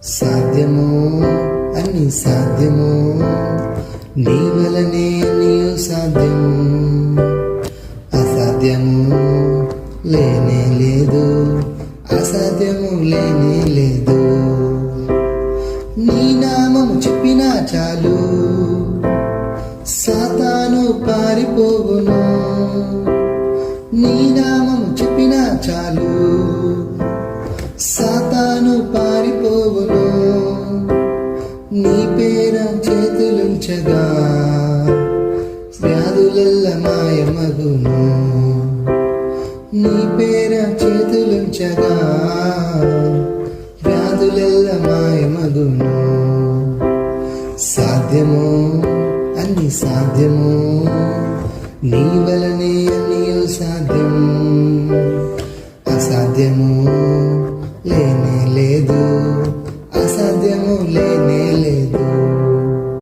సాధ్యము అన్ని సాధ్యము, నీ వలనే నీవు సాధ్యము. అసాధ్యము లేనే లేదు, అసాధ్యము లేనే లేదు. నీ నామము చెప్పినా చాలు, సాతాను పారిపోవును. నీ నామము చెప్పినా చాలు, సాతాను పారిపోవును. నీ పేర చేతులుంచగా వ్యాధులెల్ల మాయమగును. నీ పేర చేతులుంచగా వ్యాధులెల్ల మాయమగును. సాధ్యము అన్ని సాధ్యము, నీ వలనే అన్నియు సాధ్యం. అసాధ్యము లేనే లేదు, అసాధ్యము లేనే లేదు.